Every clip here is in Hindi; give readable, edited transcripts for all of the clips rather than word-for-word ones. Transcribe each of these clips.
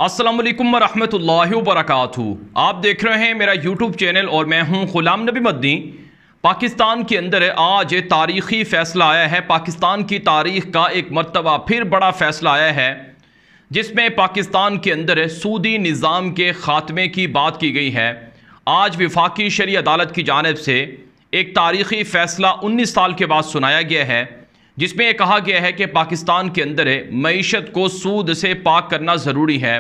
अस्सलाम वालेकुम रहमतुल्लाहि व बरकातुहू। आप देख रहे हैं मेरा यूट्यूब चैनल और मैं हूं गुलाम नबी मदनी। पाकिस्तान के अंदर आज तारीख़ी फ़ैसला आया है। पाकिस्तान की तारीख़ का एक मरतबा फिर बड़ा फ़ैसला आया है जिसमें पाकिस्तान के अंदर सूदी निज़ाम के ख़ात्मे की बात की गई है। आज वफाकी शरई अदालत की जानिब से एक तारीख़ी फ़ैसला 19 साल के बाद सुनाया गया है जिसमें यह कहा गया है कि पाकिस्तान के अंदर मईशत को सूद से पाक करना ज़रूरी है।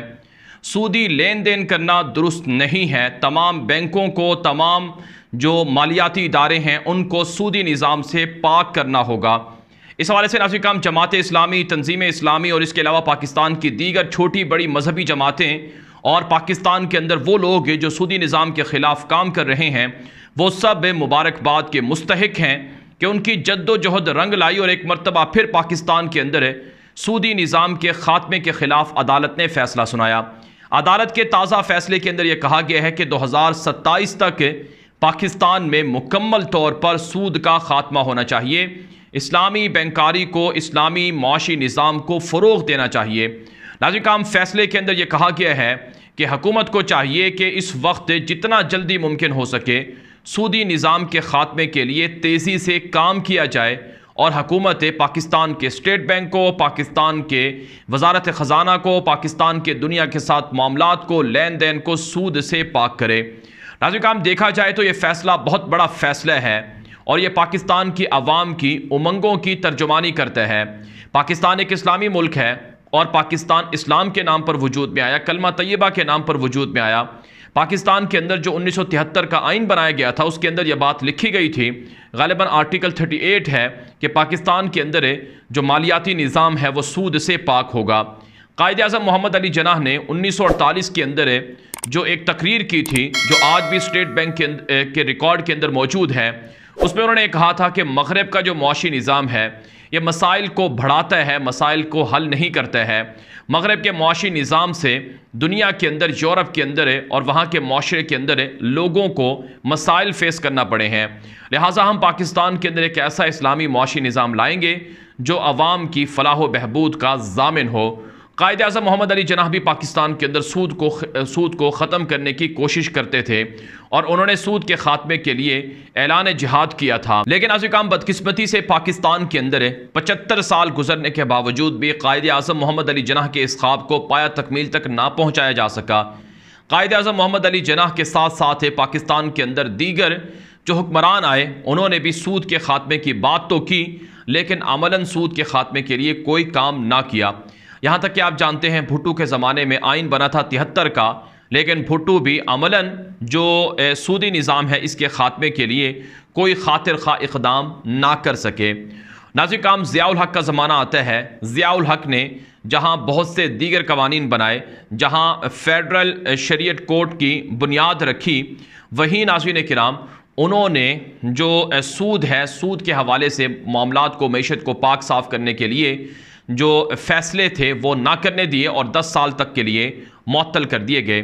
सूदी लेन देन करना दुरुस्त नहीं है। तमाम बैंकों को, तमाम जो मालियाती इदारे हैं उनको सूदी निज़ाम से पाक करना होगा। इस हवाले से नाज़रीन किराम जमात इस्लामी, तंजीम इस्लामी और इसके अलावा पाकिस्तान की दीगर छोटी बड़ी मजहबी जमातें और पाकिस्तान के अंदर वो लोग जो सूदी निज़ाम के ख़िलाफ़ काम कर रहे हैं वो सब मुबारकबाद के मुस्तहिक हैं कि उनकी जद्दोजहद रंग लाई और एक मरतबा फिर पाकिस्तान के अंदर सूदी निज़ाम के ख़ात्मे के ख़िलाफ़ अदालत ने फ़ैसला सुनाया। अदालत के ताज़ा फ़ैसले के अंदर यह कहा गया है कि 2027 तक पाकिस्तान में मुकम्मल तौर पर सूद का ख़ात्मा होना चाहिए। इस्लामी बैंकारी को, इस्लामी मुआशी निज़ाम को फ़रोग़ देना चाहिए। नाज़रीन किराम फ़ैसले के अंदर यह कहा गया है कि हुकूमत को चाहिए कि इस वक्त जितना जल्दी मुमकिन हो सके सूदी निज़ाम के ख़ात्मे के लिए तेज़ी से काम किया जाए और हुकूमत पाकिस्तान के स्टेट बैंक को, पाकिस्तान के वज़ारत ख़ज़ाना को, पाकिस्तान के दुनिया के साथ मामलात को, लेन देन को सूद से पाक करे। नाज़रीन किराम देखा जाए तो ये फ़ैसला बहुत बड़ा फ़ैसला है और ये पाकिस्तान की आवाम की उमंगों की तर्जुमानी करता है। पाकिस्तान एक इस्लामी मुल्क है और पाकिस्तान इस्लाम के नाम पर वजूद में आया, कलमा तैयबा के नाम पर वजूद में आया। पाकिस्तान के अंदर जो 1973 का आइन बनाया गया था उसके अंदर यह बात लिखी गई थी, ग़ालिबन आर्टिकल 38 है कि पाकिस्तान के अंदर जो मालियाती निज़ाम है वो सूद से पाक होगा। कायद-ए-आज़म मोहम्मद अली जनाह ने 1948 के अंदर जो एक तकरीर की थी जो आज भी स्टेट बैंक के रिकॉर्ड के अंदर मौजूद है, उसमें उन्होंने कहा था कि मग़रिब का जो मुआशी निज़ाम है ये मसाइल को बढ़ाता है, मसाइल को हल नहीं करता है। मग़रिब के मुआशी निज़ाम से दुनिया के अंदर, यूरोप के अंदर और वहाँ के माशरे के अंदर लोगों को मसाइल फ़ेस करना पड़े हैं। लिहाजा हम पाकिस्तान के अंदर एक ऐसा इस्लामी मुआशी निज़ाम लाएंगे जो अवाम की फ़लाह व बहबूद का ज़ामिन हो। कायद-ए-आज़म मोहम्मद अली जनाह भी पाकिस्तान के अंदर सूद को ख़त्म करने की कोशिश करते थे और उन्होंने सूद के ख़ात्मे के लिए ऐलान जिहाद किया था। लेकिन नाज़रीन किराम बदकिस्मती से पाकिस्तान के अंदर 75 साल गुजरने के बावजूद भी कायद-ए-आज़म मोहम्मद अली जनाह के इस ख्वाब को पाया तकमील तक ना पहुँचाया जा सका। कायद-ए-आज़म मोहम्मद अली जनाह के साथ साथ पाकिस्तान के अंदर दीगर जो हुक्मरान आए उन्होंने भी सूद के ख़ात्मे की बात तो की लेकिन अमलन सूद के ख़ात्मे के लिए कोई काम ना किया। यहाँ तक कि आप जानते हैं भुट्टो के ज़माने में आइन बना था 73 का, लेकिन भुट्टो भी अमलन जो सूदी निज़ाम है इसके ख़ात्मे के लिए कोई खातिर खा इक़दाम ना कर सके। नाज़रीन किराम ज़िया उल हक़ का ज़माना आता है। ज़िया उल हक़ ने जहाँ बहुत से दीगर कवानीन बनाए, जहाँ फेडरल शरीयत कोर्ट की बुनियाद रखी, वहीं नाज़रीन किराम उन्होंने जो सूद है, सूद के हवाले से मामलात को, मईशत को पाक साफ़ करने के लिए जो फ़ैसले थे वो ना करने दिए और 10 साल तक के लिए मुअत्तल कर दिए गए।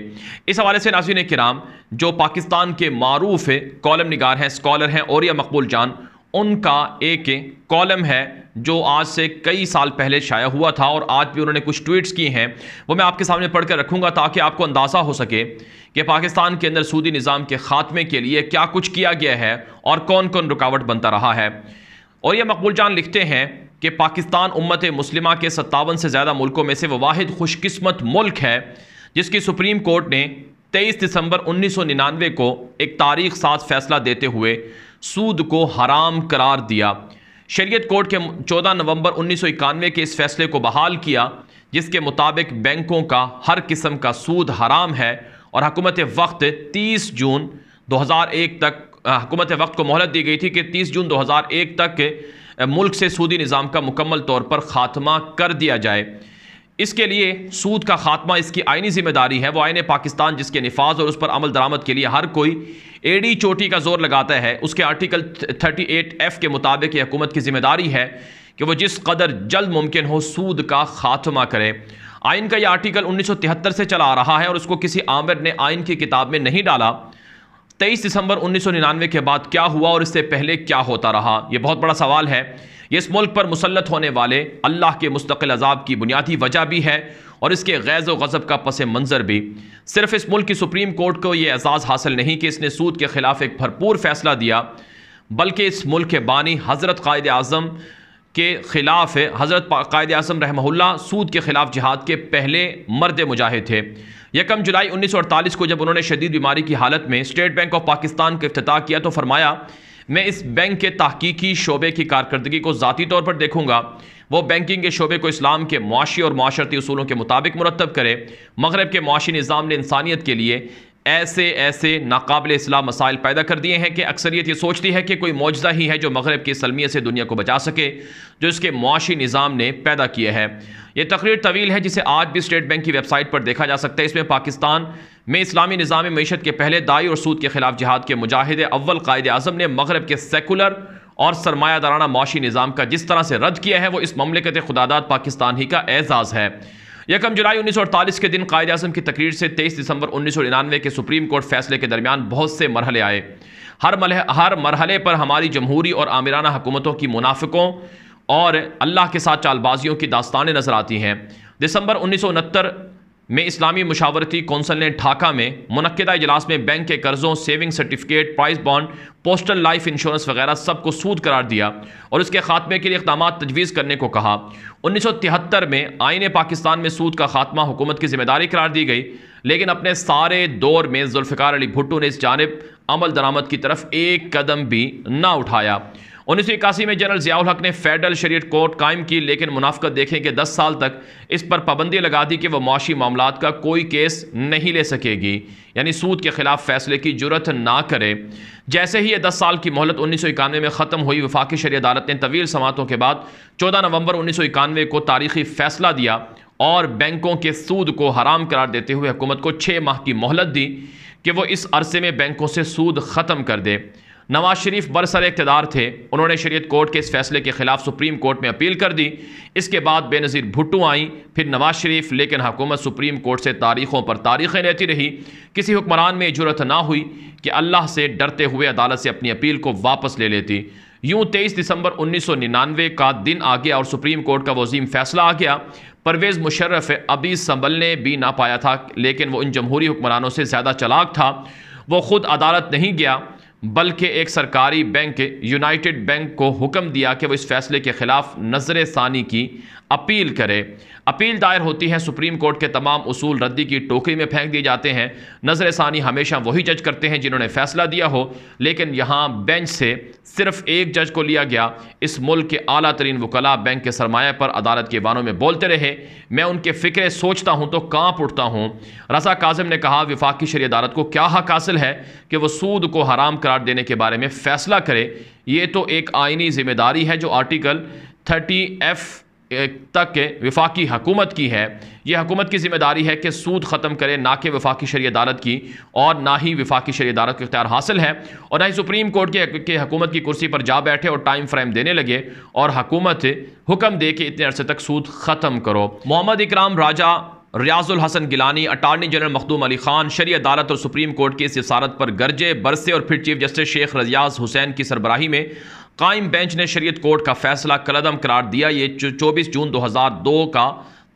इस हवाले से नाज़रीन किराम जो पाकिस्तान के मारूफ कॉलम निगार हैं, स्कॉलर हैं औरिया मकबूल जान, उनका एक कॉलम है जो आज से कई साल पहले शाया हुआ था और आज भी उन्होंने कुछ ट्वीट्स किए हैं, वो मैं आपके सामने पढ़ कर रखूँगा ताकि आपको अंदाज़ा हो सके कि पाकिस्तान के अंदर सूदी निज़ाम के ख़ात्मे के लिए क्या कुछ किया गया है और कौन कौन रुकावट बनता रहा है। और ये मकबूल जान लिखते हैं कि पाकिस्तान उम्मत मुस्लिमा के 57 से ज़्यादा मुल्कों में से वो वाहिद खुशकिस्मत मुल्क है जिसकी सुप्रीम कोर्ट ने 23 दिसंबर 1999 को एक तारीख साज फैसला देते हुए सूद को हराम करार दिया। शरीयत कोर्ट के 14 नवंबर 1991 के इस फैसले को बहाल किया जिसके मुताबिक बैंकों का हर किस्म का सूद हराम है और हुकूमत वक्त 30 जून 2001 तक हुकूमत वक्त को मोहलत दी गई थी कि 30 जून 2001 तक मुल्क से सूदी निज़ाम का मुकम्मल तौर पर ख़ात्मा कर दिया जाए। इसके लिए सूद का ख़ात्मा इसकी आइनी ज़िम्मेदारी है। वो आइन पाकिस्तान जिसके निफाज और उस पर अमल दरामद के लिए हर कोई एड़ी चोटी का जोर लगाता है, उसके आर्टिकल 38F के मुताबिक ये हुकूमत की ज़िम्मेदारी है कि वह जिस कदर जल्द मुमकिन हो सूद का ख़ात्मा करे। आइन का यह आर्टिकल 1973 से चला आ रहा है और उसको किसी आमिर ने आइन की किताब में नहीं डाला। 23 दिसंबर 1999 के बाद क्या हुआ और इससे पहले क्या होता रहा, यह बहुत बड़ा सवाल है। ये इस मुल्क पर मुसल्लत होने वाले अल्लाह के मुस्तकिल अजाब की बुनियादी वजह भी है और इसके गैज़ व गज़ब का पस मंज़र भी। सिर्फ इस मुल्क की सुप्रीम कोर्ट को ये एजाज़ हासिल नहीं कि इसने सूद के ख़िलाफ़ एक भरपूर फ़ैसला दिया, बल्कि इस मुल्क के बानी हज़रत क़ायद आज़म के ख़िलाफ़ हज़रत क़ायद आज़म रहमहुल्लाह सूद के ख़िलाफ़ जिहाद के पहले मर्द मुजाहिद थे। 1 जुलाई 1948 को जब उन्होंने शदीद बीमारी की हालत में स्टेट बैंक ऑफ पाकिस्तान का इफ्तिताह किया तो फरमाया, मैं इस बैंक के तहकीकी शोबे की कारकर्दगी को ज़ाती तौर पर देखूँगा। वो बैंकिंग के शोबे को इस्लाम के मुआशी और माशरती उसूलों के मुताबिक मुरतब करे। मगरब के मुआशी निज़ाम ने इंसानियत के लिए ऐसे नाकाबिल इस्लाह मसाइल पैदा कर दिए हैं कि अक्सरियत ये सोचती है कि कोई मौजज़ा ही है जो मगरब की सलमियत से दुनिया को बचा सके, जो इसके मुआशी निज़ाम ने पैदा किया है। ये तकरीर तवील है जिसे आज भी स्टेट बैंक की वेबसाइट पर देखा जा सकता है। इसमें पाकिस्तान में इस्लामी निज़ाम मईशत के पहले दाई और सूद के खिलाफ जिहाद के मुजाहिद अव्वल क़ायद आज़म ने मगरब के सेकुलर और सरमायादाराना मुआशी निज़ाम का जिस तरह से रद्द किया है वो इस ममलिकत खुदादाद पाकिस्तान ही का एजाज़ है। 1 जुलाई 1948 के दिन क़ायद आज़म की तकरीर से 23 दिसंबर 1999 के सुप्रीम कोर्ट फैसले के दरमियान बहुत से मरहले आए। हर मरहले पर हमारी जमहूरी और आमिराना हुकूमतों की मुनाफिकों और अल्लाह के साथ चालबाजियों की दास्तानें नजर आती हैं। दिसंबर 1969 में इस्लामी मुशावरती कौंसिल ने ढाका में मुनक्किदा इजलास में बैंक के कर्जों, saving certificate, price bond, postal life insurance वगैरह सबको सूद करार दिया और उसके खात्मे के लिए इक़दाम तजवीज़ करने को कहा। 1973 में आईन पाकिस्तान में सूद का खात्मा हुकूमत की जिम्मेदारी करार दी गई, लेकिन अपने सारे दौर में जुल्फ़िकार अली भुट्टो ने इस जानिब अमल दरामद की तरफ एक कदम भी ना उठाया। 1981 में जनरल ज़ियाउल हक ने फेडरल शरीयत कोर्ट कायम की, लेकिन मुनाफ़िकत देखें कि 10 साल तक इस पर पाबंदी लगा दी कि वह मुआशी मामलात का कोई केस नहीं ले सकेगी, यानी सूद के खिलाफ फैसले की जुर्रत ना करे। जैसे ही ये 10 साल की मोहलत 1991 में ख़त्म हुई, वफाकी शरीयत अदालत ने तवील समातों के बाद 14 नवंबर 1991 को तारीखी फैसला दिया और बैंकों के सूद को हराम करार देते हुए हुकूमत को 6 माह की मोहलत दी कि वो इस अरसे में बैंकों से सूद ख़त्म कर दे। नवाज शरीफ बरसर इक़्तिदार थे, उन्होंने शरीयत कोर्ट के इस फैसले के खिलाफ सुप्रीम कोर्ट में अपील कर दी। इसके बाद बेनज़ीर भुट्टो आई, फिर नवाज शरीफ, लेकिन हुकूमत सुप्रीम कोर्ट से तारीखों पर तारीखें लेती रही। किसी हुक्मरान में जुर्रत ना हुई कि अल्लाह से डरते हुए अदालत से अपनी अपील को वापस ले लेती। यूँ 23 दिसंबर 1999 का दिन आ गया और सुप्रीम कोर्ट का वज़ीम फैसला आ गया। परवेज़ मुशर्रफ अभी संभलने भी ना पाया था, लेकिन वो इन जमहूरी हुक्मरानों से ज़्यादा चालाक था। वो ख़ुद अदालत नहीं गया, बल्कि एक सरकारी बैंक यूनाइटेड बैंक को हुक्म दिया कि वो इस फैसले के खिलाफ नजर सानी की अपील करे। अपील दायर होती है, सुप्रीम कोर्ट के तमाम उसूल रद्दी की टोकरी में फेंक दिए जाते हैं। नजर सानी हमेशा वही जज करते हैं जिन्होंने फैसला दिया हो, लेकिन यहाँ बेंच से सिर्फ एक जज को लिया गया। इस मुल्क के आला तरीन वकला बैंक के सरमाया पर अदालत के बानों में बोलते रहे। मैं उनके फ़िक्रे सोचता हूँ तो काँप उठता हूँ। रज़ा काज़िम ने कहा, वफाकी शरीयत अदालत को क्या हक हासिल है कि वह सूद को हराम करार देने के बारे में फ़ैसला करे। ये तो एक आइनी जिम्मेदारी है जो आर्टिकल 30F तक वफाकी हुकूमत की है। यह हुकूमत की जिम्मेदारी है कि सूद ख़त्म करे, ना कि वफाकी शरीयत अदालत की, और ना ही वफाकी शरीयत अदालत को इख्तियार हासिल है और ना ही सुप्रीम कोर्ट के हुकूमत की कुर्सी पर जा बैठे और टाइम फ्रेम देने लगे और हुकूमत हुक्म दे कि इतने अरसे तक सूद ख़त्म करो। मोहम्मद इकराम राजा, रियाजुल हसन गिलानी, अटार्नी जनरल मखदूम अली खान शरीयत अदालत और सुप्रीम कोर्ट की इस इसारत पर गरजे बरसे और फिर चीफ जस्टिस शेख रियाज हुसैन की सरबराही में कायम बेंच ने शरीयत कोर्ट का फैसला कलअदम करार दिया। ये 24 जून 2002 का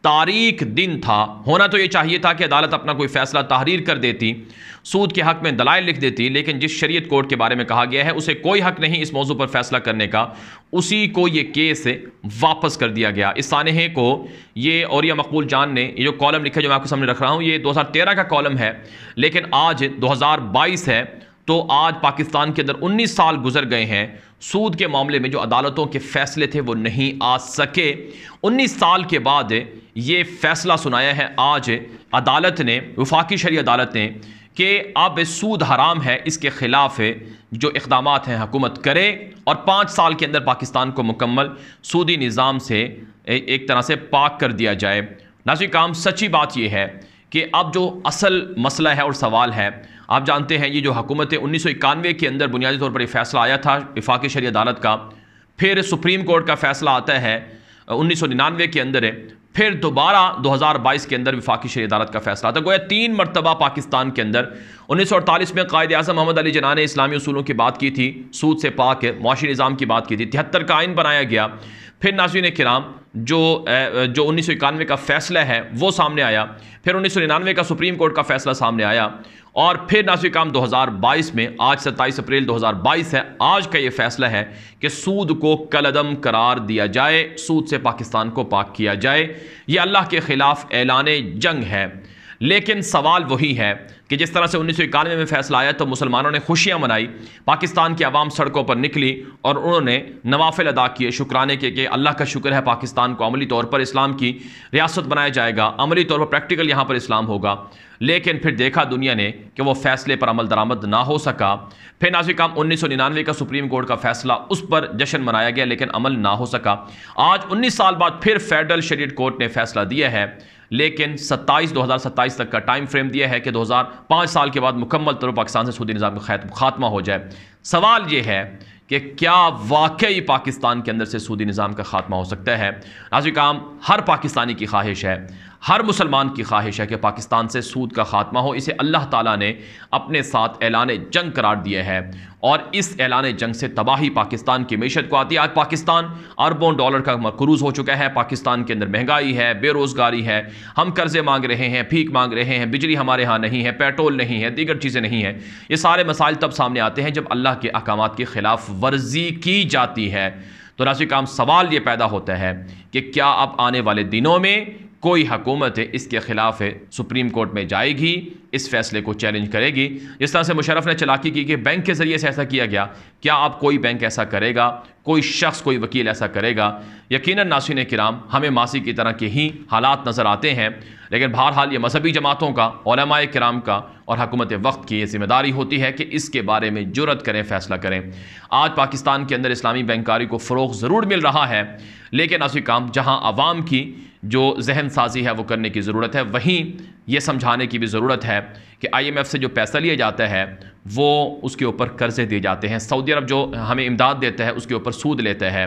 तारीख दिन था। होना तो ये चाहिए था कि अदालत अपना कोई फैसला तहरीर कर देती, सूद के हक में दलाइल लिख देती, लेकिन जिस शरीयत कोर्ट के बारे में कहा गया है उसे कोई हक नहीं इस मौजू पर फैसला करने का। उसी को ये केस वापस कर दिया गया। इस सानहे को ये औरिया मकबूल जान ने ये जो कॉलम लिखा जो मैं आपके सामने रख रहा हूँ, ये 2013 का कॉलम है, लेकिन आज 2022 है, तो आज पाकिस्तान के अंदर 19 साल गुजर गए हैं। सूद के मामले में जो अदालतों के फैसले थे वो नहीं आ सके। 19 साल के बाद ये फैसला सुनाया है आज अदालत ने, वफाकी शरीयत अदालत ने, कि अब सूद हराम है, इसके खिलाफ जो इक़दामात हैं हुकूमत करे और 5 साल के अंदर पाकिस्तान को मुकम्मल सूदी निज़ाम से एक तरह से पाक कर दिया जाए। नाज़रीन काम, सच्ची बात यह है कि अब जो असल मसला है और सवाल है, आप जानते हैं ये जो हुकूमत 1991 के अंदर बुनियादी तौर पर यह फैसला आया था वफाकी शरीयत अदालत का, फिर सुप्रीम कोर्ट का फैसला आता है 1999 के अंदर है, फिर दोबारा 2022 के अंदर वफाकी शरई अदालत का फैसला था। गोया 3 मरतबा पाकिस्तान के अंदर 1948 में कायद आज़म मोहम्मद अली जिन्ना ने इस्लामी उसूलों की बात की थी, सूद से पाक मुआशी निज़ाम की बात की थी, 73 का आइन बनाया गया। फिर नाज़रीन किराम जो 1991 का फैसला है वो सामने आया, फिर 1999 का सुप्रीम कोर्ट का फैसला सामने आया, और फिर नाज़रीन किराम 2022 में, आज 27 अप्रैल 2022 है, आज का ये फैसला है कि सूद को कलअदम करार दिया जाए, सूद से पाकिस्तान को पाक किया जाए। ये अल्लाह के ख़िलाफ़ ऐलाने जंग है। लेकिन सवाल वही है कि जिस तरह से 1991 में फैसला आया तो मुसलमानों ने खुशियां मनाई, पाकिस्तान की आवाम सड़कों पर निकली और उन्होंने नवाफिल अदा किए शुक्राने के कि अल्लाह का शुक्र है पाकिस्तान को अमली तौर पर इस्लाम की रियासत बनाया जाएगा, अमली तौर पर प्रैक्टिकल यहाँ पर इस्लाम होगा। लेकिन फिर देखा दुनिया ने कि वो फैसले पर अमल दरामद ना हो सका। फिर नाज़रीन काम 1999 का सुप्रीम कोर्ट का फैसला, उस पर जश्न मनाया गया लेकिन अमल ना हो सका। आज 19 साल बाद फिर फेडरल शरीयत कोर्ट ने फैसला दिया है, लेकिन 2027 तक का टाइम फ्रेम दिया है कि 2005 साल के बाद मुकम्मल तौर पर पाकिस्तान से सूदी निज़ाम का खात्मा हो जाए। सवाल ये है कि क्या वाकई पाकिस्तान के अंदर से सूदी निज़ाम का खात्मा हो सकता है? नाज़रीन काम हर पाकिस्तानी की ख्वाहिश है, हर मुसलमान की ख्वाहिश है कि पाकिस्तान से सूद का खात्मा हो। इसे अल्लाह ताला ने अपने साथ ऐलान जंग करार दिया है और इस ऐलान जंग से तबाही पाकिस्तान की मीशत को आती है। आज पाकिस्तान अरबों डॉलर का मकरूज हो चुका है, पाकिस्तान के अंदर महंगाई है, बेरोज़गारी है, हम कर्जे मांग रहे हैं, भीख मांग रहे हैं, बिजली हमारे यहाँ नहीं है, पेट्रोल नहीं है, दीगर चीज़ें नहीं हैं। ये सारे मसाइल तब सामने आते हैं जब अल्लाह के अहकामात की खिलाफ वर्जी की जाती है। तो नाज़रीन काम सवाल ये पैदा होता है कि क्या अब आने वाले दिनों में कोई हुकूमत इसके खिलाफ सुप्रीम कोर्ट में जाएगी, इस फैसले को चैलेंज करेगी? जिस तरह से मुशर्रफ ने चालाकी की कि बैंक के ज़रिए से ऐसा किया गया, क्या अब कोई बैंक ऐसा करेगा, कोई शख्स, कोई वकील ऐसा करेगा? यकीनन नाज़रीन किराम हमें मासी की तरह के ही हालात नज़र आते हैं, लेकिन बहरहाल ये मजहबी जमातों का, उलमाए किराम का और हुकूमत वक्त की ये जिम्मेदारी होती है कि इसके बारे में जुर्रत करें, फ़ैसला करें। आज पाकिस्तान के अंदर इस्लामी बैंकारी को फ़रोग़ ज़रूर मिल रहा है, लेकिन नाज़रीन काम जहाँ आवाम की जो जहन साजी है वो करने की ज़रूरत है, वहीं ये समझाने की भी ज़रूरत है कि IMF से जो पैसा लिया जाता है वो उसके ऊपर कर्ज़े दिए जाते हैं। सऊदी अरब जो हमें इमदाद देता है उसके ऊपर सूद लेता है,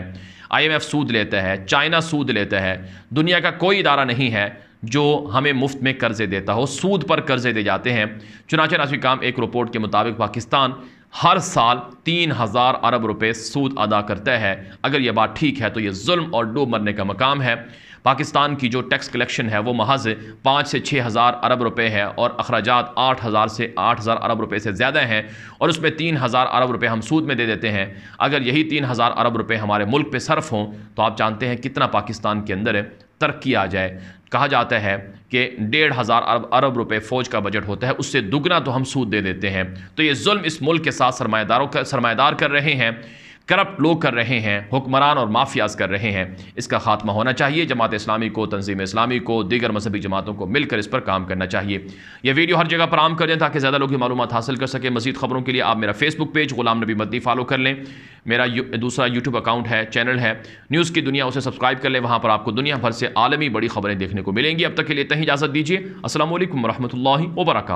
IMF सूद लेता है, चाइना सूद लेता है। दुनिया का कोई इदारा नहीं है जो हमें मुफ्त में कर्ज़े देता हो, सूद पर कर्ज़े दे जाते हैं। चुनांचे नाज़रीन काम एक रिपोर्ट के मुताबिक पाकिस्तान हर साल 3000 अरब रुपए सूद अदा करता है। अगर ये बात ठीक है तो ये जुल्म और डूब मरने का मकाम है। पाकिस्तान की जो टैक्स कलेक्शन है वो महज 5 से 6 हज़ार अरब रुपए है और अखराजात 8,000 से 8,000 अरब रुपए से ज़्यादा हैं, और उसमें 3,000 अरब रुपए हम सूद में दे देते हैं। अगर यही 3,000 अरब रुपए हमारे मुल्क पे सर्फ हों तो आप जानते हैं कितना पाकिस्तान के अंदर तरक्की आ जाए। कहा जाता है कि 1,500 अरब रुपए फ़ौज का बजट होता है, उससे दुगना तो हम सूद दे देते हैं। तो ये जुल्म इस मुल्क के साथ सरमायादार कर रहे हैं, करप्ट लोग कर रहे हैं, हुक्मरान और माफियाज कर रहे हैं। इसका खात्मा होना चाहिए। जमात इस्लामी को, तंजीम इस्लामी को, दीगर मजहबी जमातों को मिलकर इस पर काम करना चाहिए। यह वीडियो हर जगह पर आम कर दें ताकि ज़्यादा लोग मालूमात हासिल कर सकें। मज़ीद खबरों के लिए आप मेरा फेसबुक पेज गुलाम नबी मद्दी फॉलो कर लें। मेरा दूसरा यूट्यूब अकाउंट है, चैनल है न्यूज़ की दुनिया, उसे सब्सक्राइब कर लें। वहाँ पर आपको दुनिया भर से आलमी बड़ी खबरें देखने को मिलेंगी। अब तक के लिए इतना ही इजाज़त दीजिए। अस्सलाम वालेकुम रहमतुल्लाहि व बरकातुहू।